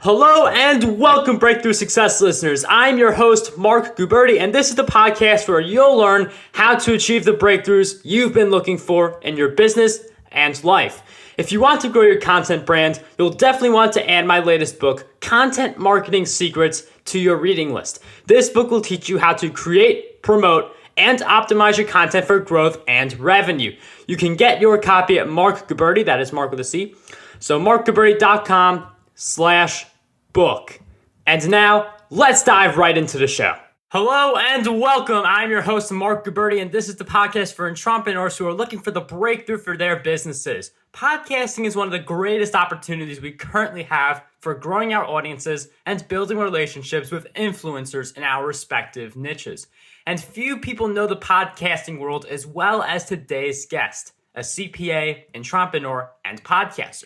Hello and welcome, Breakthrough Success listeners. I'm your host, Mark Guberti, and this is the podcast where you'll learn how to achieve the breakthroughs you've been looking for in your business and life. If you want to grow your content brand, you'll definitely want to add my latest book, Content Marketing Secrets, to your reading list. This book will teach you how to create, promote, and optimize your content for growth and revenue. You can get your copy at Mark Guberti, that is Mark with a C. So markguberti.com/book. And now, let's dive right into the show. Hello and welcome. I'm your host, Mark Guberti, and this is the podcast for entrepreneurs who are looking for the breakthrough for their businesses. Podcasting is one of the greatest opportunities we currently have for growing our audiences and building relationships with influencers in our respective niches. And few people know the podcasting world as well as today's guest, a CPA, entrepreneur, and podcaster.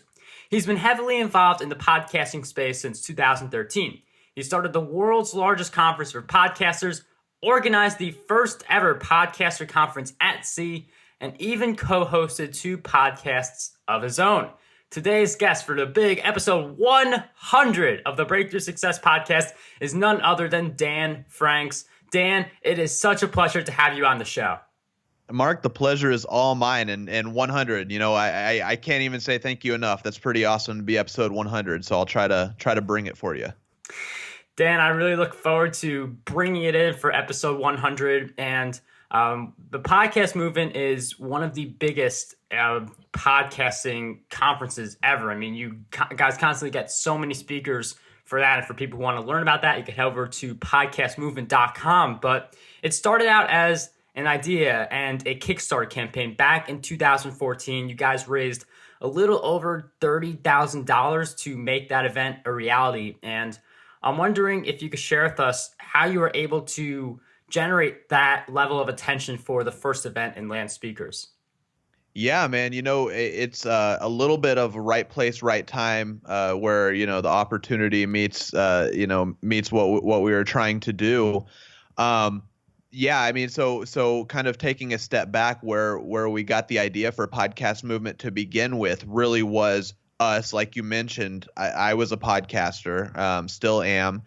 He's been heavily involved in the podcasting space since 2013. He started the world's largest conference for podcasters, organized the first ever podcaster conference at sea, and even co-hosted 2 podcasts of his own. Today's guest for the big episode 100 of the Breakthrough Success podcast is none other than Dan Franks. Dan, it is such a pleasure to have you on the show. Mark, the pleasure is all mine, and 100. I can't even say thank you enough. That's pretty awesome to be episode 100. So I'll try to bring it for you. Dan, I really look forward to bringing it in for episode 100. And the podcast movement is one of the biggest podcasting conferences ever. I mean, you guys constantly get so many speakers for that. And for people who want to learn about that, you can head over to podcastmovement.com. But it started out as an idea and a Kickstarter campaign back in 2014. You guys raised a little over $30,000 to make that event a reality. And I'm wondering if you could share with us how you were able to generate that level of attention for the first event and land speakers. Yeah, man. It's a little bit of right place, right time, where the opportunity meets what we were trying to do. Yeah, I mean, so kind of taking a step back where we got the idea for Podcast Movement to begin with really was us. Like you mentioned, I was a podcaster, still am,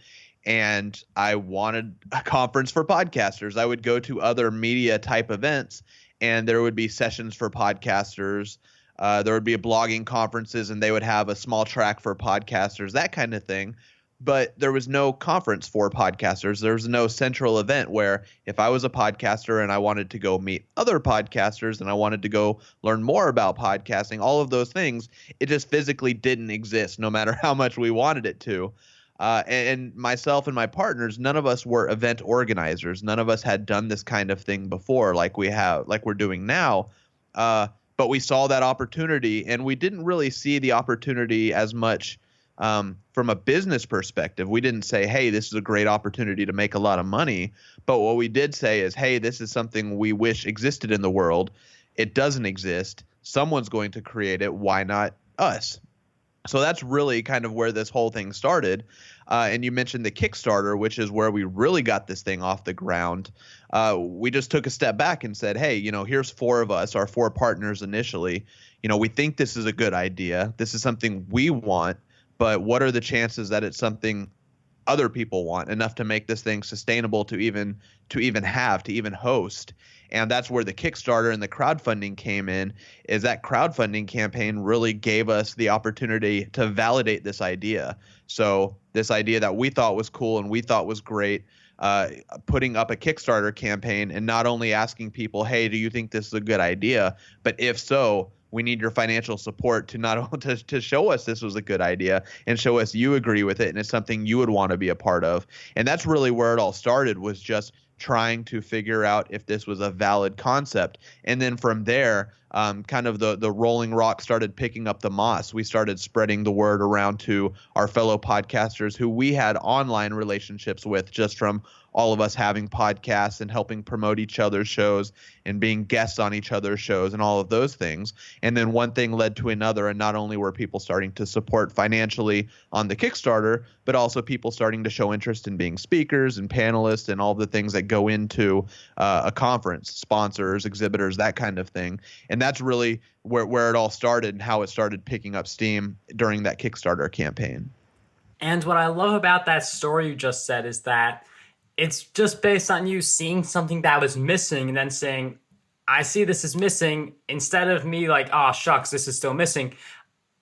and I wanted a conference for podcasters. I would go to other media type events, and there would be sessions for podcasters. There would be blogging conferences, and they would have a small track for podcasters, that kind of thing. But there was no conference for podcasters. There was no central event where if I was a podcaster and I wanted to go meet other podcasters and I wanted to go learn more about podcasting, all of those things, it just physically didn't exist no matter how much we wanted it to. And myself and my partners, none of us were event organizers. None of us had done this kind of thing before like we're doing now. But we saw that opportunity, and we didn't really see the opportunity as much from a business perspective. We didn't say, hey, this is a great opportunity to make a lot of money. But what we did say is, hey, this is something we wish existed in the world. It doesn't exist. Someone's going to create it. Why not us? So that's really kind of where this whole thing started. And you mentioned the Kickstarter, which is where we really got this thing off the ground. We just took a step back and said, hey, here's 4 of us, our 4 partners initially. We think this is a good idea. This is something we want. But what are the chances that it's something other people want enough to make this thing sustainable to even host? And that's where the Kickstarter and the crowdfunding came in. Is that crowdfunding campaign really gave us the opportunity to validate this idea. So this idea that we thought was cool and we thought was great, putting up a Kickstarter campaign and not only asking people, hey, do you think this is a good idea? But if so, we need your financial support to not only to show us this was a good idea and show us you agree with it and it's something you would want to be a part of. And that's really where it all started, was just trying to figure out if this was a valid concept. And then from there, kind of the rolling rock started picking up the moss. We started spreading the word around to our fellow podcasters who we had online relationships with just from all of us having podcasts and helping promote each other's shows and being guests on each other's shows and all of those things. And then one thing led to another. And not only were people starting to support financially on the Kickstarter, but also people starting to show interest in being speakers and panelists and all the things that go into a conference, sponsors, exhibitors, that kind of thing. And that's really where it all started and how it started picking up steam during that Kickstarter campaign. And what I love about that story you just said is that it's just based on you seeing something that was missing and then saying, I see this is missing. Instead of me like, oh, shucks, this is still missing,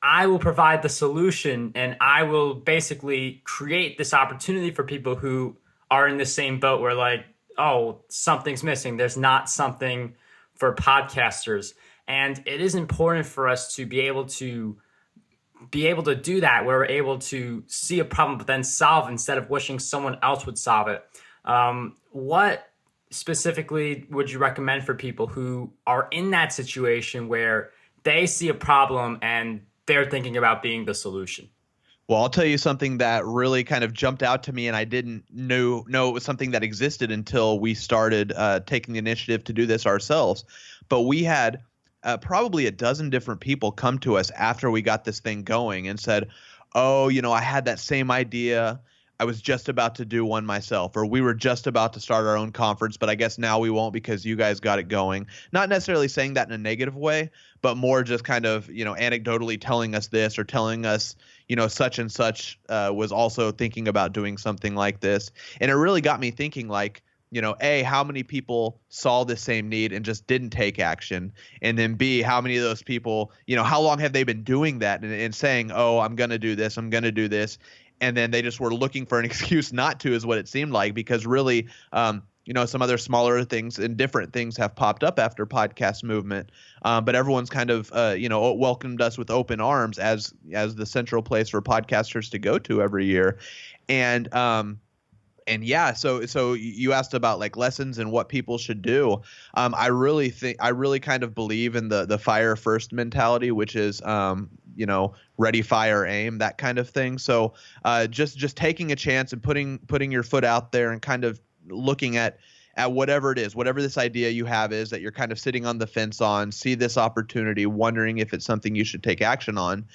I will provide the solution and I will basically create this opportunity for people who are in the same boat where, like, oh, something's missing. There's not something for podcasters. And it is important for us to be able to do that where we're able to see a problem but then solve instead of wishing someone else would solve it. What specifically would you recommend for people who are in that situation where they see a problem and they're thinking about being the solution? Well, I'll tell you something that really kind of jumped out to me, and I didn't know it was something that existed until we started taking the initiative to do this ourselves. But we had probably a dozen different people come to us after we got this thing going and said, oh, I had that same idea. I was just about to do one myself, or we were just about to start our own conference, but I guess now we won't because you guys got it going. Not necessarily saying that in a negative way, but more just kind of, anecdotally telling us this or telling us, such and such was also thinking about doing something like this. And it really got me thinking, like, A, how many people saw the same need and just didn't take action? And then B, how many of those people, how long have they been doing that and saying, oh, I'm going to do this, I'm going to do this. And then they just were looking for an excuse not to, is what it seemed like, because really, some other smaller things and different things have popped up after podcast movement. But everyone's kind of, welcomed us with open arms as the central place for podcasters to go to every year. And yeah, so you asked about like lessons and what people should do. I really kind of believe in the fire first mentality, which is, ready, fire, aim, that kind of thing. So just taking a chance and putting your foot out there and kind of looking at whatever it is, whatever this idea you have is that you're kind of sitting on the fence on, see this opportunity, wondering if it's something you should take action on,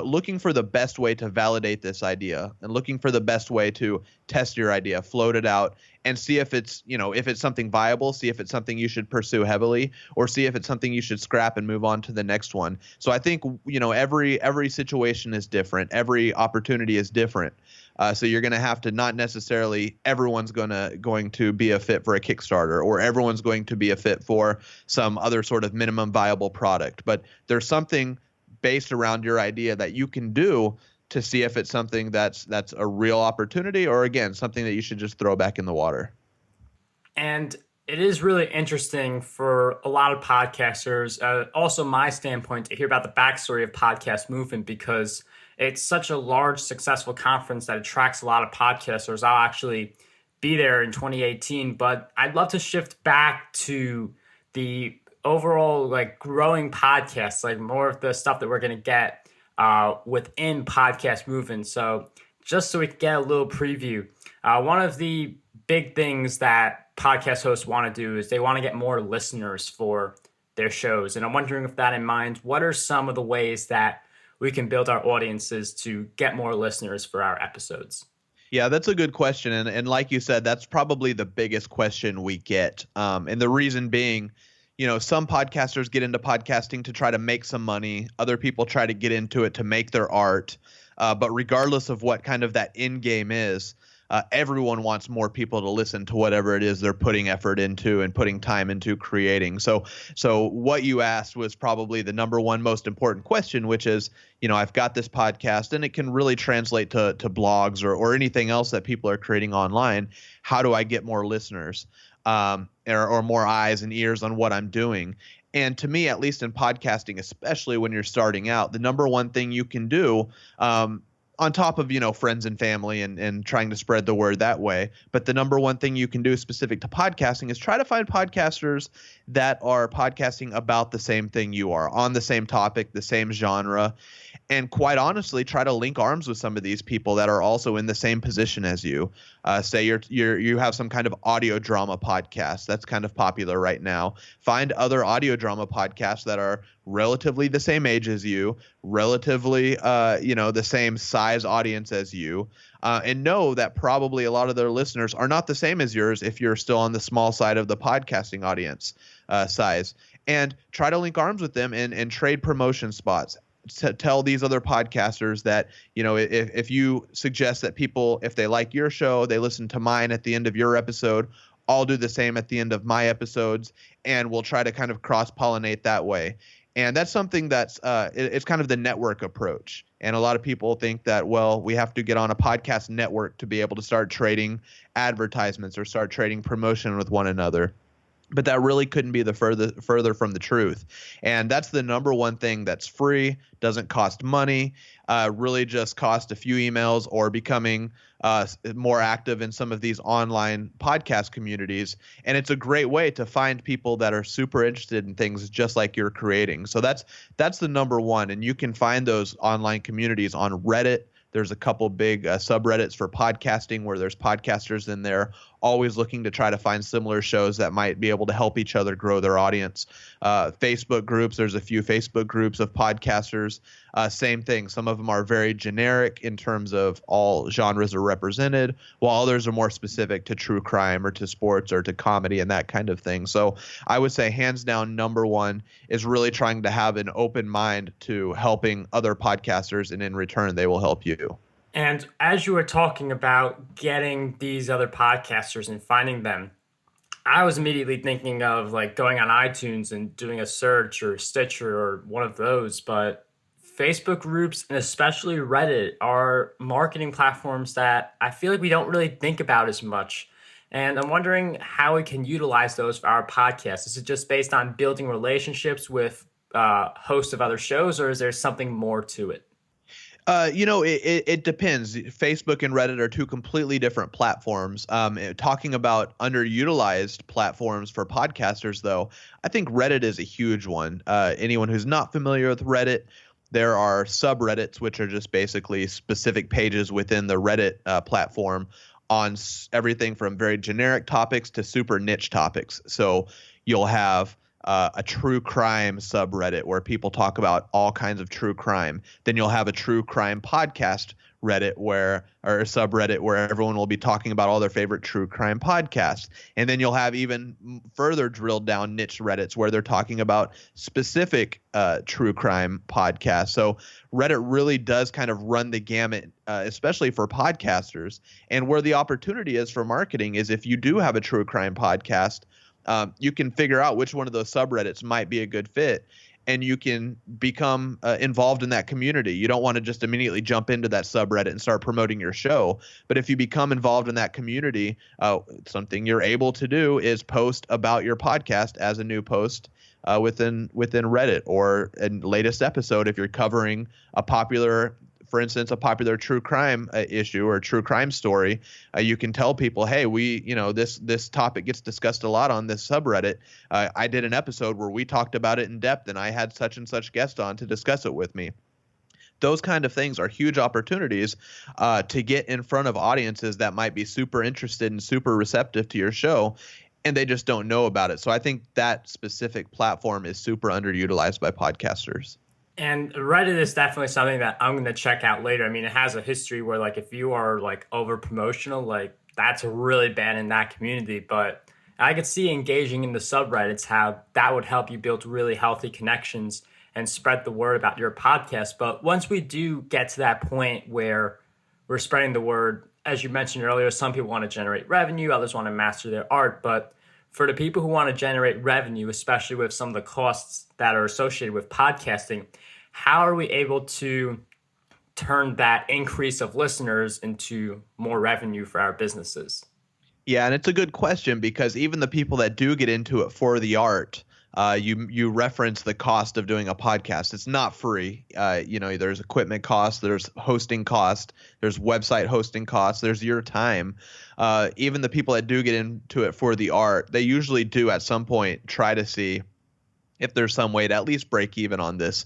looking for the best way to validate this idea and looking for the best way to test your idea, float it out, and see if it's, if it's something viable, see if it's something you should pursue heavily, or see if it's something you should scrap and move on to the next one. So I think, every situation is different. Every opportunity is different. So you're going to have to not necessarily everyone's going to be a fit for a Kickstarter, or everyone's going to be a fit for some other sort of minimum viable product. But there's something based around your idea that you can do to see if it's something that's a real opportunity, or again, something that you should just throw back in the water. And it is really interesting for a lot of podcasters, also my standpoint, to hear about the backstory of podcast movement, because it's such a large, successful conference that attracts a lot of podcasters. I'll actually be there in 2018, but I'd love to shift back to the overall like growing podcasts, like more of the stuff that we're going to get within podcast movement. So just so we can get a little preview, one of the big things that podcast hosts want to do is they want to get more listeners for their shows. And I'm wondering, with that in mind, what are some of the ways that we can build our audiences to get more listeners for our episodes? Yeah, that's a good question. And like you said, that's probably the biggest question we get. And the reason being, some podcasters get into podcasting to try to make some money. Other people try to get into it to make their art. But regardless of what kind of that end game is, everyone wants more people to listen to whatever it is they're putting effort into and putting time into creating. So what you asked was probably the number one most important question, which is, I've got this podcast and it can really translate to blogs or anything else that people are creating online. How do I get more listeners or more eyes and ears on what I'm doing? And to me, at least in podcasting, especially when you're starting out, the number one thing you can do, on top of, friends and family and trying to spread the word that way. But the number one thing you can do specific to podcasting is try to find podcasters that are podcasting about the same thing you are, on the same topic, the same genre. And quite honestly, try to link arms with some of these people that are also in the same position as you. Say you have some kind of audio drama podcast that's kind of popular right now. Find other audio drama podcasts that are relatively the same age as you, relatively the same size audience as you, and know that probably a lot of their listeners are not the same as yours if you're still on the small side of the podcasting audience size. And try to link arms with them and trade promotion spots. tell these other podcasters that, if you suggest that people, if they like your show, they listen to mine at the end of your episode, I'll do the same at the end of my episodes, and we'll try to kind of cross-pollinate that way. And that's something that's it's kind of the network approach. And a lot of people think that, well, we have to get on a podcast network to be able to start trading advertisements or start trading promotion with one another. But that really couldn't be the further from the truth. And that's the number one thing that's free, doesn't cost money, really just cost a few emails or becoming more active in some of these online podcast communities. And it's a great way to find people that are super interested in things just like you're creating. So that's the number one. And you can find those online communities on Reddit. There's a couple big subreddits for podcasting where there's podcasters in there always looking to try to find similar shows that might be able to help each other grow their audience. Facebook groups, there's a few Facebook groups of podcasters. Same thing. Some of them are very generic in terms of all genres are represented, while others are more specific to true crime or to sports or to comedy and that kind of thing. So I would say hands down, number one is really trying to have an open mind to helping other podcasters, and in return, they will help you. And as you were talking about getting these other podcasters and finding them, I was immediately thinking of like going on iTunes and doing a search or Stitcher or one of those. But Facebook groups and especially Reddit are marketing platforms that I feel like we don't really think about as much. And I'm wondering how we can utilize those for our podcast. Is it just based on building relationships with hosts of other shows, or is there something more to it? It depends. Facebook and Reddit are two completely different platforms. Talking about underutilized platforms for podcasters, though, I think Reddit is a huge one. Anyone who's not familiar with Reddit, there are subreddits, which are just basically specific pages within the Reddit platform on everything from very generic topics to super niche topics. So you'll have a true crime subreddit where people talk about all kinds of true crime. Then you'll have a true crime podcast Reddit or a subreddit where everyone will be talking about all their favorite true crime podcasts. And then you'll have even further drilled down niche Reddits where they're talking about specific true crime podcasts. So Reddit really does kind of run the gamut, especially for podcasters. And where the opportunity is for marketing is if you do have a true crime podcast, you can figure out which one of those subreddits might be a good fit, and you can become involved in that community. You don't want to just immediately jump into that subreddit and start promoting your show. But if you become involved in that community, something you're able to do is post about your podcast as a new post within Reddit, or in latest episode if you're covering a popular true crime issue or true crime story, you can tell people, hey, this topic gets discussed a lot on this subreddit. I did an episode where we talked about it in depth, and I had such and such guest on to discuss it with me. Those kind of things are huge opportunities to get in front of audiences that might be super interested and super receptive to your show, and they just don't know about it. So I think that specific platform is super underutilized by podcasters. And Reddit is definitely something that I'm going to check out later. I mean, it has a history where, like, if you are, like, over promotional, like, that's really bad in that community. But I could see engaging in the subreddits, how that would help you build really healthy connections and spread the word about your podcast. But once we do get to that point where we're spreading the word, as you mentioned earlier, some people want to generate revenue, others want to master their art. But for the people who want to generate revenue, especially with some of the costs that are associated with podcasting, how are we able to turn that increase of listeners into more revenue for our businesses? Yeah, and it's a good question, because even the people that do get into it for the art, you reference the cost of doing a podcast. It's not free. There's equipment costs, there's hosting cost, there's website hosting costs, there's your time. Even the people that do get into it for the art, they usually do at some point try to see if there's some way to at least break even on this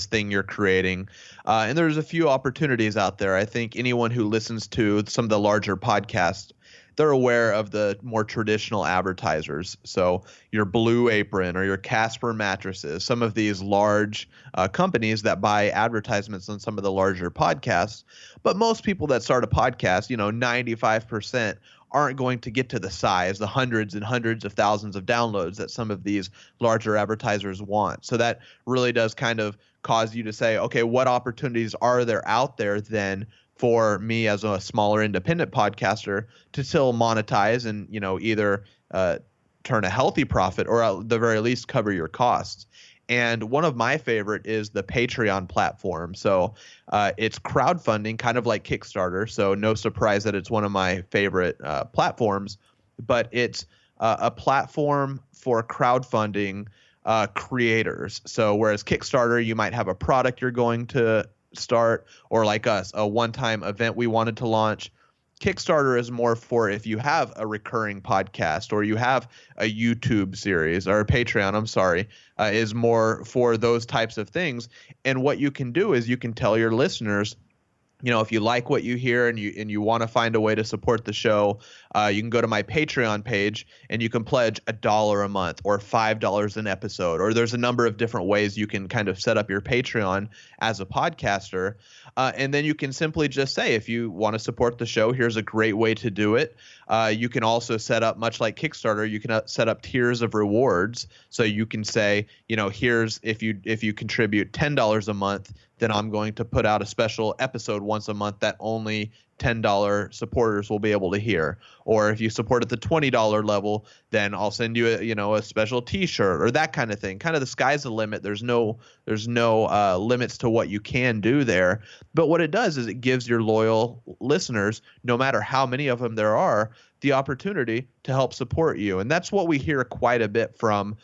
thing you're creating. And there's a few opportunities out there. I think anyone who listens to some of the larger podcasts, they're aware of the more traditional advertisers. So your Blue Apron or your Casper mattresses, some of these large companies that buy advertisements on some of the larger podcasts. But most people that start a podcast, 95% aren't going to get to the size, the hundreds and hundreds of thousands of downloads that some of these larger advertisers want. So that really does kind of cause you to say, okay, what opportunities are there out there then for me as a smaller independent podcaster to still monetize and, either turn a healthy profit or at the very least cover your costs. And one of my favorite is the Patreon platform. So it's crowdfunding, kind of like Kickstarter. So no surprise that it's one of my favorite platforms, but it's a platform for crowdfunding creators. So whereas Kickstarter, you might have a product you're going to start, or like us, a one-time event we wanted to launch. Kickstarter is more for if you have a recurring podcast or you have a YouTube series, or a Patreon, I'm sorry, is more for those types of things. And what you can do is you can tell your listeners, if you like what you hear and you want to find a way to support the show, you can go to my Patreon page and you can pledge $1 a month or $5 an episode, or there's a number of different ways you can kind of set up your Patreon as a podcaster. And then you can simply just say, if you want to support the show, here's a great way to do it. You can also set up, much like Kickstarter, you can set up tiers of rewards. So you can say, here's if you contribute $10 a month, then I'm going to put out a special episode once a month that only $10 supporters will be able to hear. Or if you support at the $20 level, then I'll send you a special T-shirt or that kind of thing. Kind of the sky's the limit. There's no limits to what you can do there. But what it does is it gives your loyal listeners, no matter how many of them there are, the opportunity to help support you. And that's what we hear quite a bit from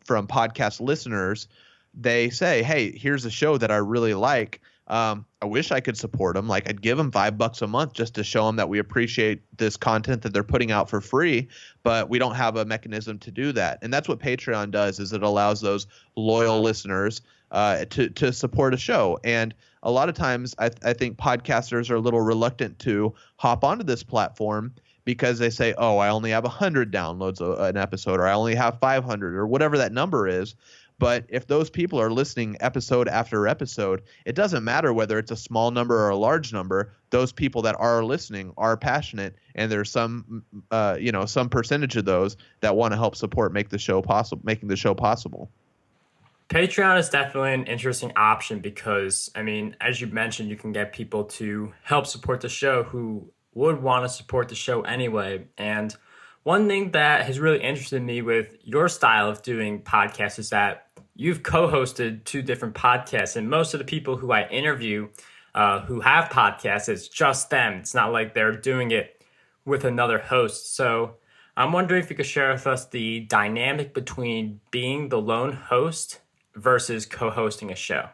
podcast listeners. They say, hey, here's a show that I really like. I wish I could support them. Like, I'd give them $5 a month just to show them that we appreciate this content that they're putting out for free, but we don't have a mechanism to do that. And that's what Patreon does, is it allows those loyal listeners to support a show. And a lot of times I think podcasters are a little reluctant to hop onto this platform because they say, oh, I only have 100 downloads an episode, or I only have 500, or whatever that number is. But if those people are listening episode after episode, it doesn't matter whether it's a small number or a large number. Those people that are listening are passionate, and there's some percentage of those that want to help support making the show possible. Patreon is definitely an interesting option because, as you mentioned, you can get people to help support the show who would want to support the show anyway. And one thing that has really interested me with your style of doing podcasts is that you've co-hosted 2 different podcasts, and most of the people who I interview who have podcasts, it's just them. It's not like they're doing it with another host. So I'm wondering if you could share with us the dynamic between being the lone host versus co-hosting a show.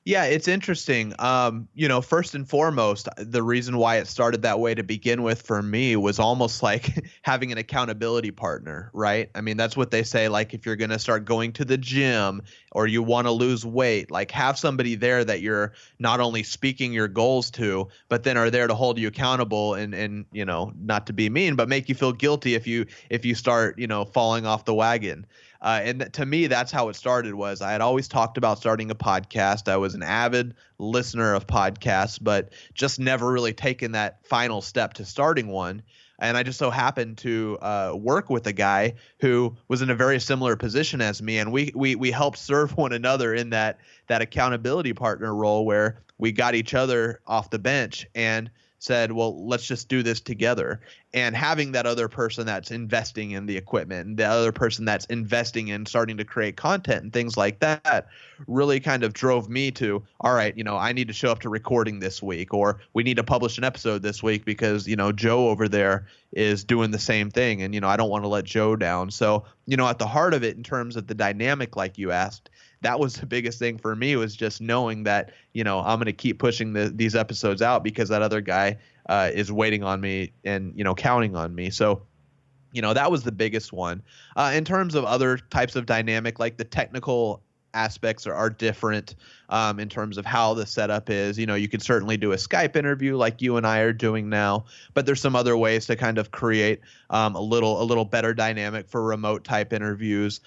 Yeah, it's interesting. First and foremost, the reason why it started that way to begin with for me was almost like having an accountability partner, right? That's what they say, like if you're going to start going to the gym or you want to lose weight, like have somebody there that you're not only speaking your goals to, but then are there to hold you accountable and not to be mean, but make you feel guilty if you start, falling off the wagon. And to me, that's how it started. Was I had always talked about starting a podcast. I was an avid listener of podcasts, but just never really taken that final step to starting one. And I just so happened to work with a guy who was in a very similar position as me, and we helped serve one another in that accountability partner role, where we got each other off the bench and said, well, let's just do this together. And having that other person that's investing in the equipment and the other person that's investing in starting to create content and things like that really kind of drove me to, all right, I need to show up to recording this week, or we need to publish an episode this week because, Joe over there is doing the same thing. And, I don't want to let Joe down. So, at the heart of it, in terms of the dynamic, like you asked, that was the biggest thing for me, was just knowing that, I'm going to keep pushing these episodes out because that other guy is waiting on me and, counting on me. So, that was the biggest one. In terms of other types of dynamic, like the technical aspects are different in terms of how the setup is. You know, you could certainly do a Skype interview like you and I are doing now, but there's some other ways to kind of create a little better dynamic for remote type interviews.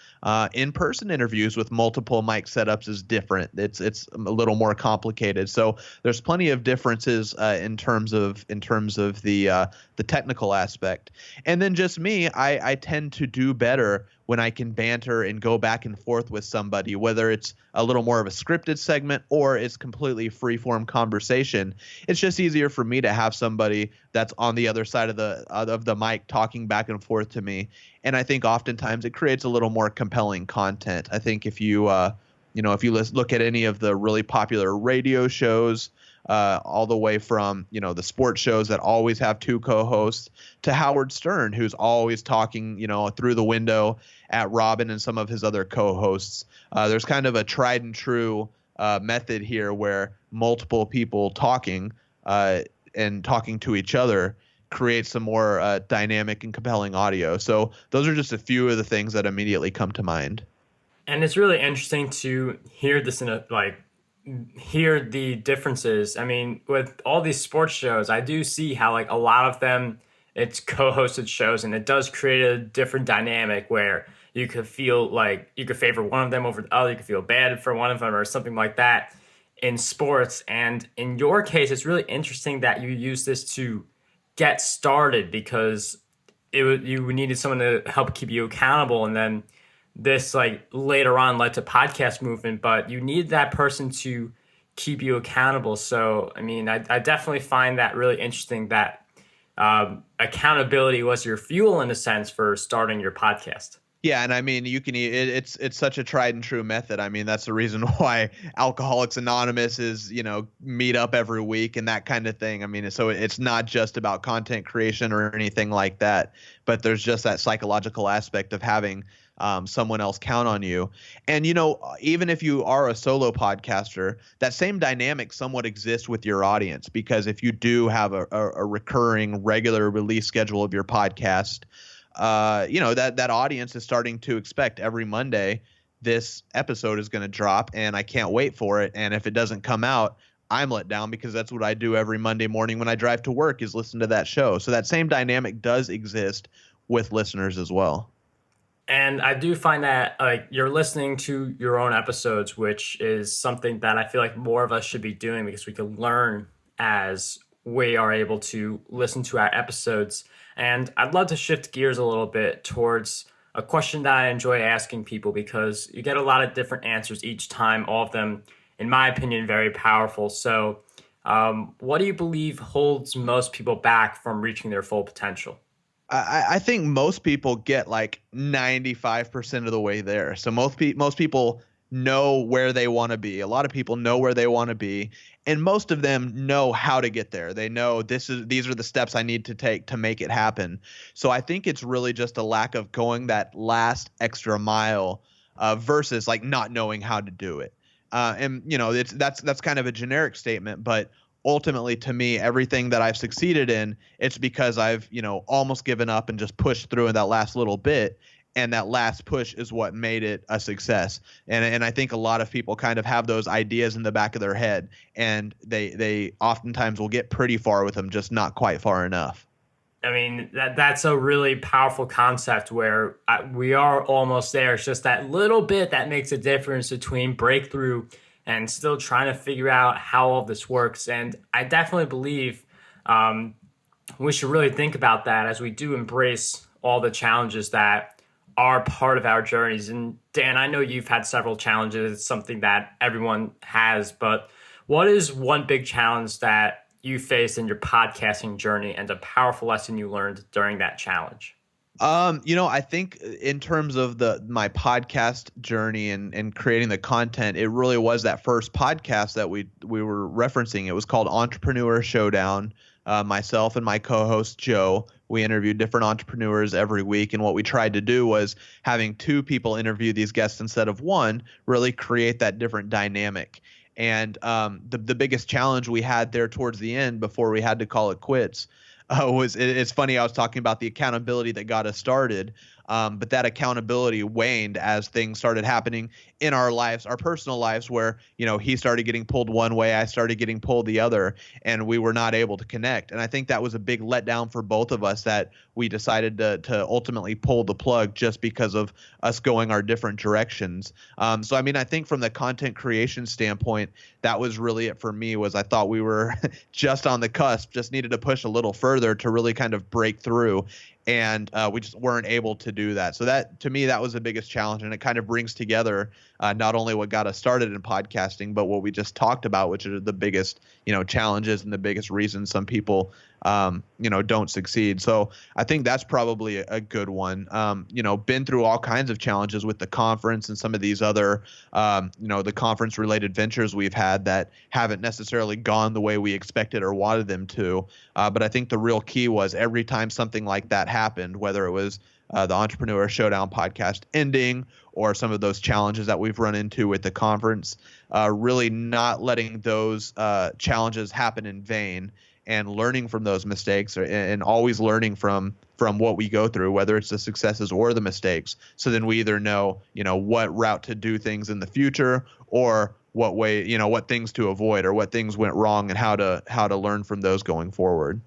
In-person interviews with multiple mic setups is different. It's a little more complicated. So there's plenty of differences in terms of the technical aspect. And then just me, I tend to do better when I can banter and go back and forth with somebody, whether it's a little more of a scripted segment or it's completely free-form conversation. It's just easier for me to have somebody that's on the other side of the mic talking back and forth to me. And I think oftentimes it creates a little more compelling content. I think if you look at any of the really popular radio shows, all the way from, the sports shows that always have two co-hosts to Howard Stern, who's always talking, through the window at Robin and some of his other co-hosts. There's kind of a tried and true method here where multiple people talking and talking to each other creates some more dynamic and compelling audio. So those are just a few of the things that immediately come to mind. And it's really interesting to hear this hear the differences. I mean, with all these sports shows, I do see how a lot of them, it's co-hosted shows, and it does create a different dynamic where you could feel like you could favor one of them over the other. You could feel bad for one of them or something like that in sports. And in your case, it's really interesting that you use this to get started because you needed someone to help keep you accountable, and then this later on led to podcast movement, but you need that person to keep you accountable. So, I mean, I definitely find that really interesting that accountability was your fuel in a sense for starting your podcast. Yeah, and I mean, it's such a tried and true method. I mean, that's the reason why Alcoholics Anonymous is, meet up every week and that kind of thing. I mean, so it's not just about content creation or anything like that, but there's just that psychological aspect of having someone else count on you. And, even if you are a solo podcaster, that same dynamic somewhat exists with your audience, because if you do have a recurring regular release schedule of your podcast, that audience is starting to expect every Monday this episode is going to drop and I can't wait for it. And if it doesn't come out, I'm let down, because that's what I do every Monday morning when I drive to work, is listen to that show. So that same dynamic does exist with listeners as well. And I do find that you're listening to your own episodes, which is something that I feel like more of us should be doing, because we can learn as we are able to listen to our episodes. And I'd love to shift gears a little bit towards a question that I enjoy asking people, because you get a lot of different answers each time, all of them, in my opinion, very powerful. So what do you believe holds most people back from reaching their full potential? I think most people get 95% of the way there. So most people know where they want to be. A lot of people know where they want to be, and most of them know how to get there. They know these are the steps I need to take to make it happen. So I think it's really just a lack of going that last extra mile versus not knowing how to do it. And that's kind of a generic statement, but ultimately, to me, everything that I've succeeded in, it's because I've, almost given up and just pushed through in that last little bit. And that last push is what made it a success. And I think a lot of people kind of have those ideas in the back of their head, and they oftentimes will get pretty far with them, just not quite far enough. I mean, that's a really powerful concept where we are almost there. It's just that little bit that makes a difference between breakthrough and still trying to figure out how all this works. And I definitely believe we should really think about that as we do embrace all the challenges that are part of our journeys. And Dan, I know you've had several challenges. It's something that everyone has, but what is one big challenge that you faced in your podcasting journey and a powerful lesson you learned during that challenge? I think in terms of my podcast journey and creating the content, it really was that first podcast that we were referencing. It was called Entrepreneur Showdown. Myself and my co-host Joe, we interviewed different entrepreneurs every week, and what we tried to do was, having two people interview these guests instead of one, really create that different dynamic. And the biggest challenge we had there towards the end, before we had to call it quits, it's funny, I was talking about the accountability that got us started. But that accountability waned as things started happening in our lives, our personal lives, where, he started getting pulled one way, I started getting pulled the other, and we were not able to connect. And I think that was a big letdown for both of us, that we decided to ultimately pull the plug just because of us going our different directions. So, I mean, I think from the content creation standpoint, that was really it for me. Was I thought we were just on the cusp, just needed to push a little further to really kind of break through. And we just weren't able to do that. So that, to me, that was the biggest challenge. And it kind of brings together not only what got us started in podcasting, but what we just talked about, which are the biggest, challenges and the biggest reasons some people, don't succeed. So I think that's probably a good one. Been through all kinds of challenges with the conference and some of these other, the conference related ventures we've had that haven't necessarily gone the way we expected or wanted them to. But I think the real key was every time something like that happened, whether it was the Entrepreneur Showdown podcast ending or some of those challenges that we've run into with the conference, really not letting those challenges happen in vain, and learning from those mistakes, and always learning from what we go through, whether it's the successes or the mistakes. So then we either know, what route to do things in the future, or what way, what things to avoid, or what things went wrong, and how to learn from those going forward.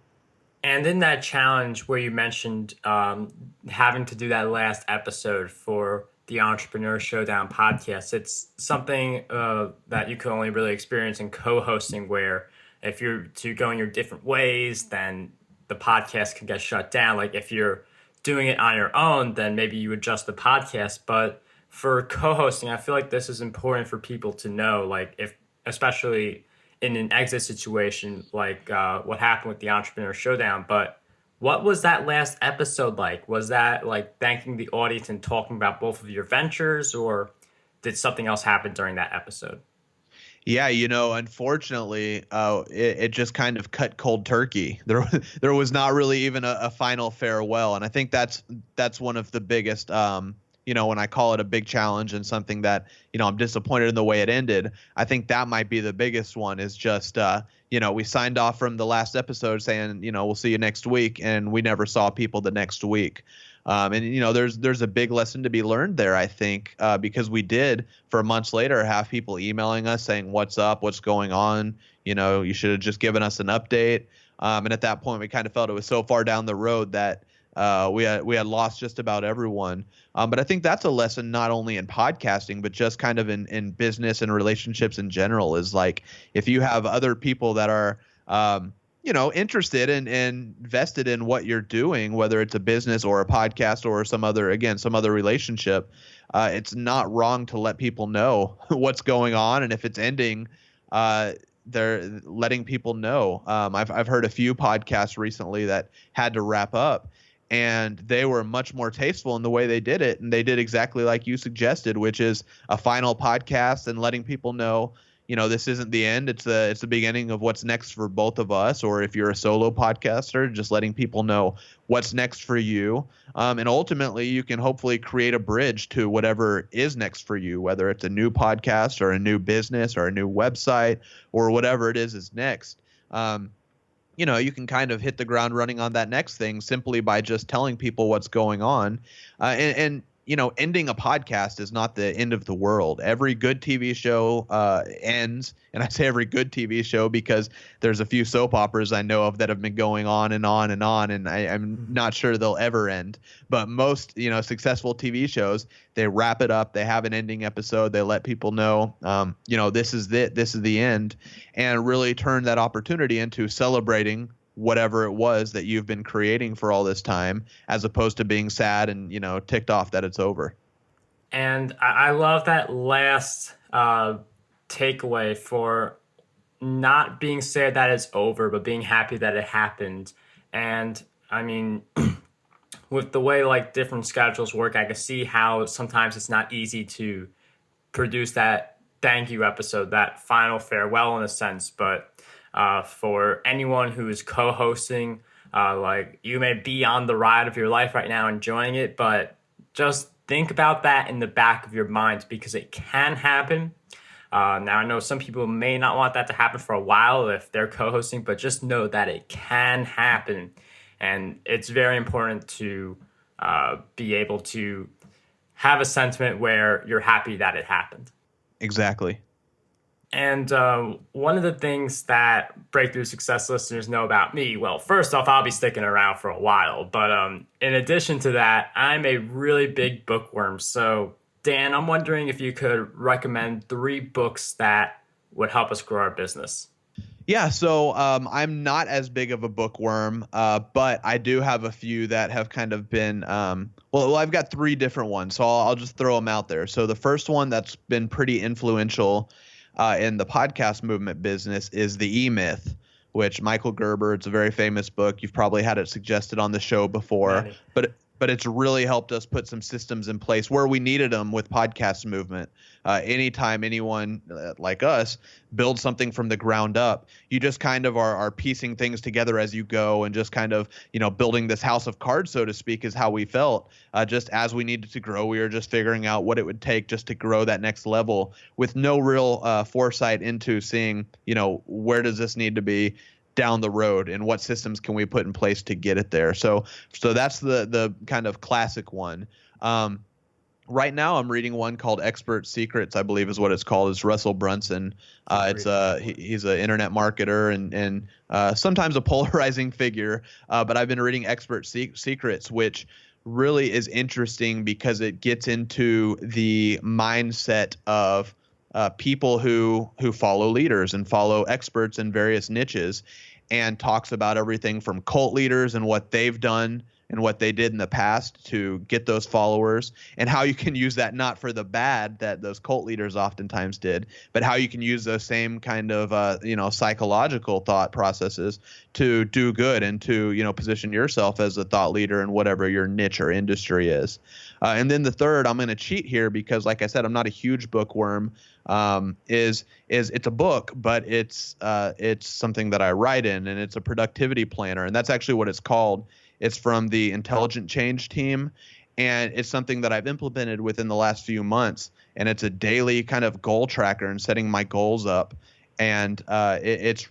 And in that challenge where you mentioned having to do that last episode for the Entrepreneur Showdown podcast, it's something that you can only really experience in co-hosting, where if you're two going your different ways, then the podcast can get shut down. Like if you're doing it on your own, then maybe you adjust the podcast. But for co-hosting, I feel like this is important for people to know, like if, especially in an exit situation, like what happened with the Entrepreneur Showdown. But what was that last episode like? Was that like thanking the audience and talking about both of your ventures, or did something else happen during that episode? Yeah, unfortunately, it just kind of cut cold turkey. There was not really even a final farewell, and I think that's one of the biggest, when I call it a big challenge and something that, I'm disappointed in the way it ended. I think that might be the biggest one, is just, we signed off from the last episode saying, we'll see you next week, and we never saw people the next week. There's a big lesson to be learned there, I think, because we did, for months later, have people emailing us saying, what's up, what's going on? You should have just given us an update. And at that point, we kind of felt it was so far down the road that we had lost just about everyone. But I think that's a lesson not only in podcasting, but just kind of in business and relationships in general, is like, if you have other people that are, interested and invested in what you're doing, whether it's a business or a podcast or some other relationship, it's not wrong to let people know what's going on. And if it's ending, they're letting people know. I've heard a few podcasts recently that had to wrap up, and they were much more tasteful in the way they did it. And they did exactly like you suggested, which is a final podcast and letting people know, this isn't the end. It's the beginning of what's next for both of us. Or if you're a solo podcaster, just letting people know what's next for you. And ultimately, you can hopefully create a bridge to whatever is next for you, whether it's a new podcast or a new business or a new website or whatever it is next. You can kind of hit the ground running on that next thing simply by just telling people what's going on. And ending a podcast is not the end of the world. Every good TV show ends, and I say every good TV show because there's a few soap operas I know of that have been going on and on and on, and I'm not sure they'll ever end. But most, successful TV shows, they wrap it up. They have an ending episode. They let people know, this is the end, and really turn that opportunity into celebrating whatever it was that you've been creating for all this time, as opposed to being sad and, ticked off that it's over. And I love that last takeaway for not being sad that it's over, but being happy that it happened. And I mean, with the way like different schedules work, I can see how sometimes it's not easy to produce that thank you episode, that final farewell in a sense. But for anyone who is co-hosting, like you may be on the ride of your life right now enjoying it, but just think about that in the back of your mind, because it can happen. Now, I know some people may not want that to happen for a while if they're co-hosting, but just know that it can happen. And it's very important to be able to have a sentiment where you're happy that it happened. Exactly. And one of the things that Breakthrough Success listeners know about me, well, first off, I'll be sticking around for a while. But in addition to that, I'm a really big bookworm. So, Dan, I'm wondering if you could recommend 3 books that would help us grow our business. Yeah, so I'm not as big of a bookworm, but I do have a few that have kind of been well, I've got 3 different ones, so I'll just throw them out there. So the first one that's been pretty influential in the podcast movement business is the E-Myth, which Michael Gerber, it's a very famous book. You've probably had it suggested on the show before, Manny. but it's really helped us put some systems in place where we needed them with podcast movement. Anytime anyone like us builds something from the ground up, you just kind of are piecing things together as you go and just kind of, building this house of cards, so to speak, is how we felt. Just as we needed to grow, we were just figuring out what it would take just to grow that next level with no real foresight into seeing, where does this need to be down the road and what systems can we put in place to get it there. So that's the kind of classic one. Right now I'm reading one called Expert Secrets, I believe is what it's called. It's Russell Brunson. He's an internet marketer and sometimes a polarizing figure. But I've been reading Expert Secrets, which really is interesting because it gets into the mindset of people who follow leaders and follow experts in various niches, and talks about everything from cult leaders and what they've done and what they did in the past to get those followers, and how you can use that not for the bad that those cult leaders oftentimes did, but how you can use those same kind of psychological thought processes to do good and to position yourself as a thought leader in whatever your niche or industry is. And then the third, I'm going to cheat here because, like I said, I'm not a huge bookworm. Is it's a book, but it's something that I write in, and it's a productivity planner, and that's actually what it's called. It's from the Intelligent Change team, and it's something that I've implemented within the last few months, and it's a daily kind of goal tracker and setting my goals up. And it's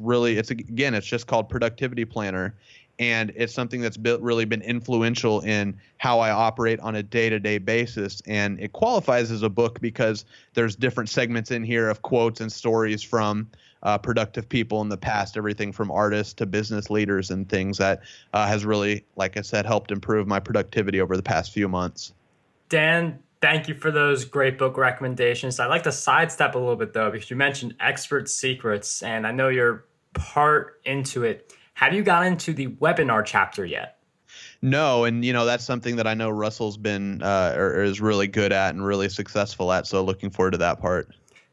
just called Productivity Planner. And it's something that's really been influential in how I operate on a day-to-day basis. And it qualifies as a book because there's different segments in here of quotes and stories from productive people in the past, everything from artists to business leaders and things that has really, like I said, helped improve my productivity over the past few months. Dan, thank you for those great book recommendations. I'd like to sidestep a little bit, though, because you mentioned Expert Secrets, and I know you're part into it. Have you got into the webinar chapter yet? No, and that's something that I know Russell's been or is really good at and really successful at. So looking forward to that part.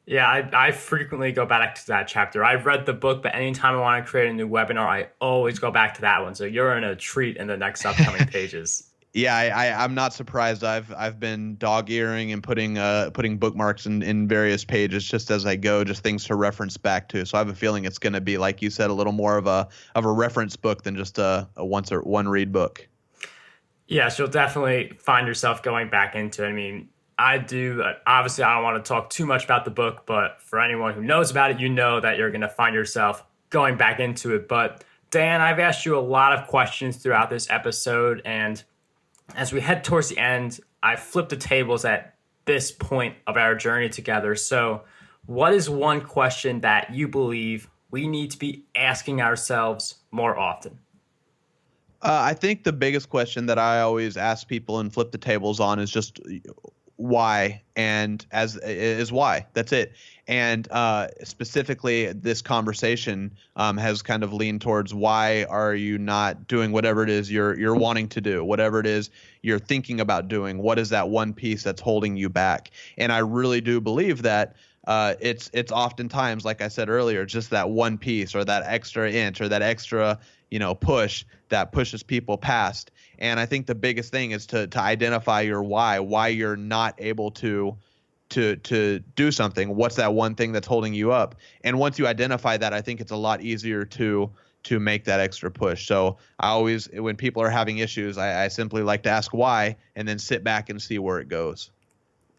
Yeah, I frequently go back to that chapter. I've read the book, but anytime I want to create a new webinar, I always go back to that one. So you're in a treat in the next upcoming pages. Yeah, I'm not surprised. I've been dog-earing and putting bookmarks in various pages just as I go, just things to reference back to. So I have a feeling it's going to be, like you said, a little more of a reference book than just a one read book. Yes, you'll definitely find yourself going back into it. I mean, I do. Obviously, I don't want to talk too much about the book, but for anyone who knows about it, you know that you're going to find yourself going back into it. But Dan, I've asked you a lot of questions throughout this episode, and as we head towards the end, I flipped the tables at this point of our journey together. So what is one question that you believe we need to be asking ourselves more often? I think the biggest question that I always ask people and flip the tables on is just why, and why. That's it. And specifically, this conversation has kind of leaned towards why are you not doing whatever it is you're wanting to do, whatever it is you're thinking about doing. What is that one piece that's holding you back? And I really do believe that it's oftentimes, like I said earlier, just that one piece or that extra inch or that extra push that pushes people past. And I think the biggest thing is to identify your why you're not able to do something. What's that one thing that's holding you up? And once you identify that, I think it's a lot easier to make that extra push. So I always, when people are having issues, I simply like to ask why and then sit back and see where it goes.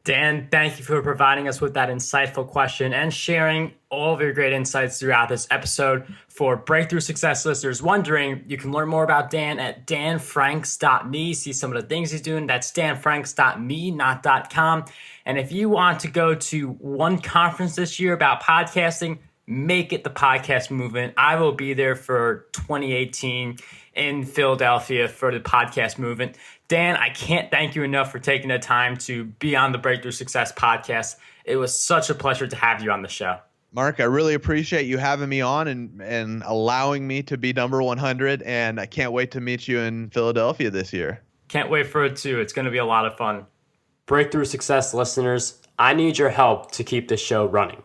Dan, thank you for providing us with that insightful question and sharing all of your great insights throughout this episode. For Breakthrough Success listeners wondering, you can learn more about Dan at danfranks.me. See some of the things he's doing. That's danfranks.me, not .com. And if you want to go to one conference this year about podcasting, make it the podcast movement. I will be there for 2018 in Philadelphia for the podcast movement. Dan, I can't thank you enough for taking the time to be on the Breakthrough Success podcast. It was such a pleasure to have you on the show. Mark, I really appreciate you having me on and allowing me to be number 100. And I can't wait to meet you in Philadelphia this year. Can't wait for it too. It's going to be a lot of fun. Breakthrough Success listeners, I need your help to keep this show running.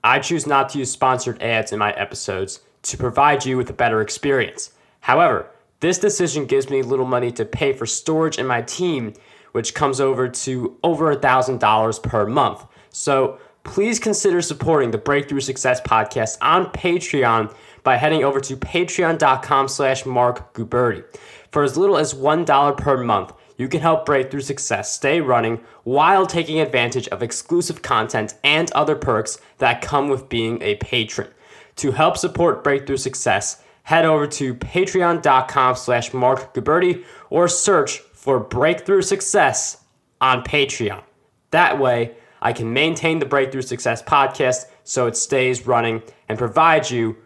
I choose not to use sponsored ads in my episodes to provide you with a better experience. However, this decision gives me little money to pay for storage in my team, which comes over $1,000 per month. So please consider supporting the Breakthrough Success podcast on Patreon by heading over to patreon.com/MarkGuberti. For as little as $1 per month, you can help Breakthrough Success stay running while taking advantage of exclusive content and other perks that come with being a patron. To help support Breakthrough Success, head over to patreon.com/MarkGuberti or search for Breakthrough Success on Patreon. That way, I can maintain the Breakthrough Success podcast so it stays running and provide you